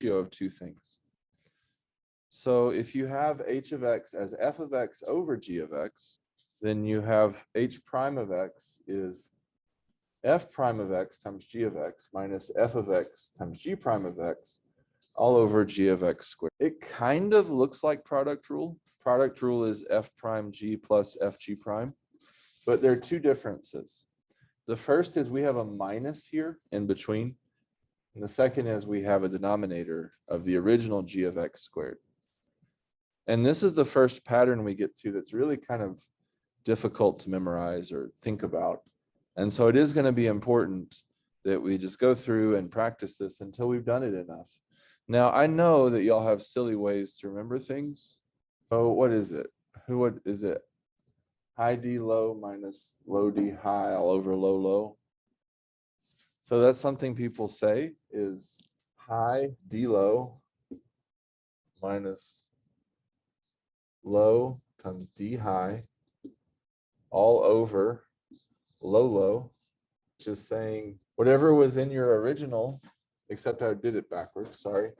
ratio of two things. So if you have h of x as f of x over g of x, then you have h prime of x is f prime of x times g of x minus f of x times g prime of x all over g of x squared. It kind of looks like product rule. Product rule is f prime g plus fg prime, but there are two differences. The first is we have a minus here in between, and the second is we have a denominator of the original g of x squared. And this is the first pattern we get to that's really kind of difficult to memorize or think about. And so it is going to be important that we just go through and practice this until we've done it enough. Now, I know that y'all have silly ways to remember things. Oh, what is it? What is it? High D low minus low D high all over low low. So that's something people say is high D low minus low times D high all over low low, which is saying whatever was in your original, except I did it backwards, sorry.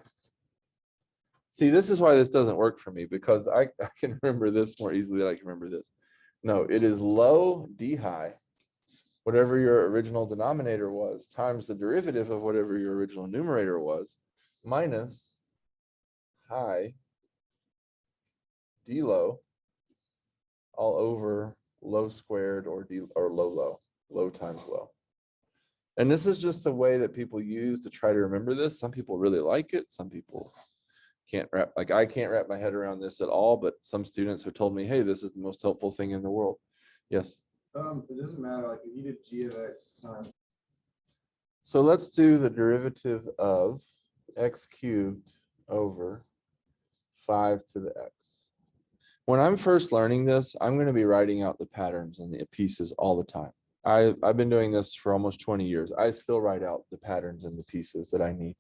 See, this is why this doesn't work for me, because I can remember this more easily than I can remember this. No, it is low D high, whatever your original denominator was, times the derivative of whatever your original numerator was, minus high D low all over low squared or low times low. And this is just a way that people use to try to remember this. Some people really like it. Some people can't wrap, like I can't wrap my head around this at all, but some students have told me, hey, this is the most helpful thing in the world. Yes? It doesn't matter, like if you did g of x times. So let's do the derivative of x cubed over 5 to the x. When I'm first learning this, I'm going to be writing out the patterns and the pieces all the time. I've been doing this for almost 20 years. I still write out the patterns and the pieces that I need.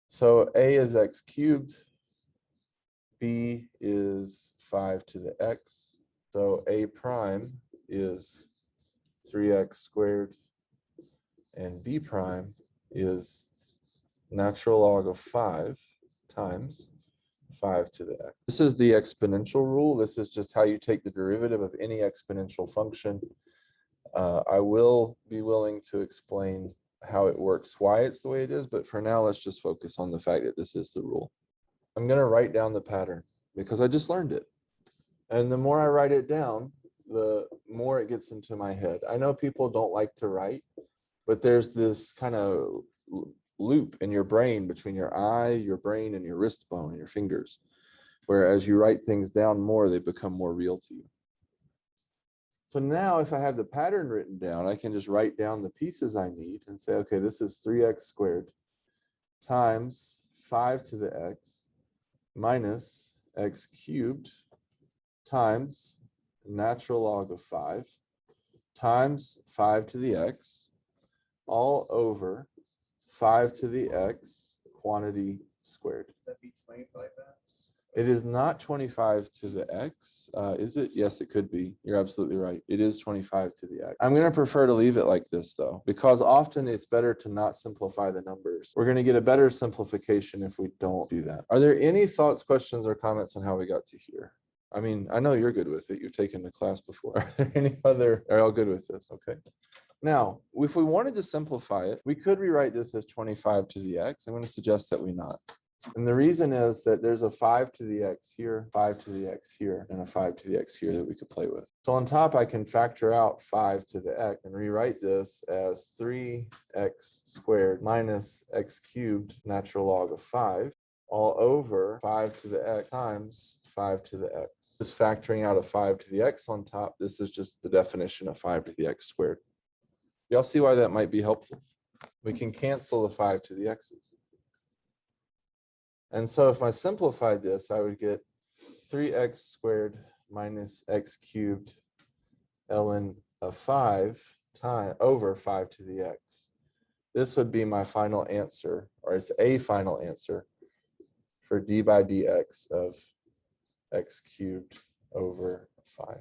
So a is x cubed, b is 5 to the x. So a prime is 3x squared, and b prime is natural log of 5 times 5 to the x. This is the exponential rule. This is just how you take the derivative of any exponential function. I will be willing to explain how it works, why it's the way it is, but for now, let's just focus on the fact that this is the rule. I'm going to write down the pattern because I just learned it. And the more I write it down, the more it gets into my head. I know people don't like to write, but there's this kind of loop in your brain between your eye, your brain, and your wrist bone and your fingers, where as you write things down more, they become more real to you. So now if I have the pattern written down, I can just write down the pieces I need and say, okay, this is 3x squared times 5 to the x minus x cubed times natural log of 5 times 5 to the x all over 5 to the x quantity squared. Would that be 25x? It is not 25 to the x, is it? Yes, it could be. You're absolutely right. It is 25 to the x. I'm going to prefer to leave it like this, though, because often it's better to not simplify the numbers. We're going to get a better simplification if we don't do that. Are there any thoughts, questions, or comments on how we got to here? I mean, I know you're good with it. You've taken the class before. Are there any other? Are all good with this? Okay. Now, if we wanted to simplify it, we could rewrite this as 25 to the x. I'm going to suggest that we not. And the reason is that there's a 5 to the x here, 5 to the x here, and a 5 to the x here that we could play with. So on top, I can factor out 5 to the x and rewrite this as 3x squared minus x cubed natural log of 5 all over 5 to the x times 5 to the x. Just factoring out a 5 to the x on top, this is just the definition of 5 to the x squared. Y'all see why that might be helpful? We can cancel the 5 to the x's. And so if I simplified this, I would get 3x squared minus x cubed ln of 5 times over 5 to the x. This would be my final answer, or it's a final answer for d by dx of x cubed over 5.